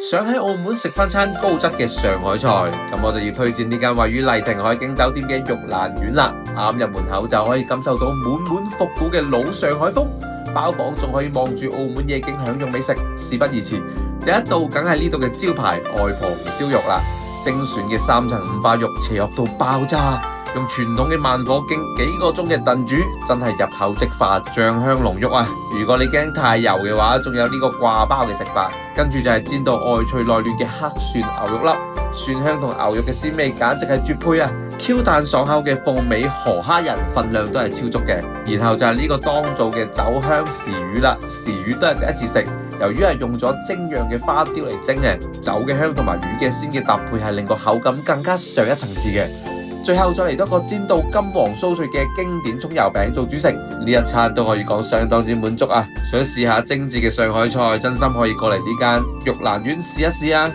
想喺澳門食翻餐高質嘅上海菜，咁我就要推薦呢間位於麗亭海景酒店嘅玉蘭苑啦。啱入門口就可以感受到滿滿復古嘅老上海風，包房仲可以望住澳門夜景享用美食。事不宜遲，第一道梗係呢度嘅招牌外婆魚燒肉啦，精選嘅3層五花肉邪惡到爆炸。用傳統嘅慢火經幾個鐘嘅燉煮，真係入口即化，醬香濃郁啊！如果你驚太油嘅話，仲有呢個掛包嘅食法，跟住就係煎到外脆內嫩嘅黑蒜牛肉粒，蒜香同牛肉嘅鮮味簡直係絕配啊！Q 彈爽口嘅鳳尾河蝦仁份量都係超足嘅，然後就係呢個當造嘅酒香豉魚啦，豉魚都係第一次食，由於係用咗精釀嘅花雕嚟蒸嘅，酒嘅香同埋魚嘅鮮嘅搭配係令個口感更加上一層次嘅。最後再嚟多個煎到金黃酥脆嘅經典蔥油餅做主食，呢一餐都可以講相當之滿足啊！想試下精緻嘅上海菜，真心可以過嚟呢間玉蘭苑試一試啊！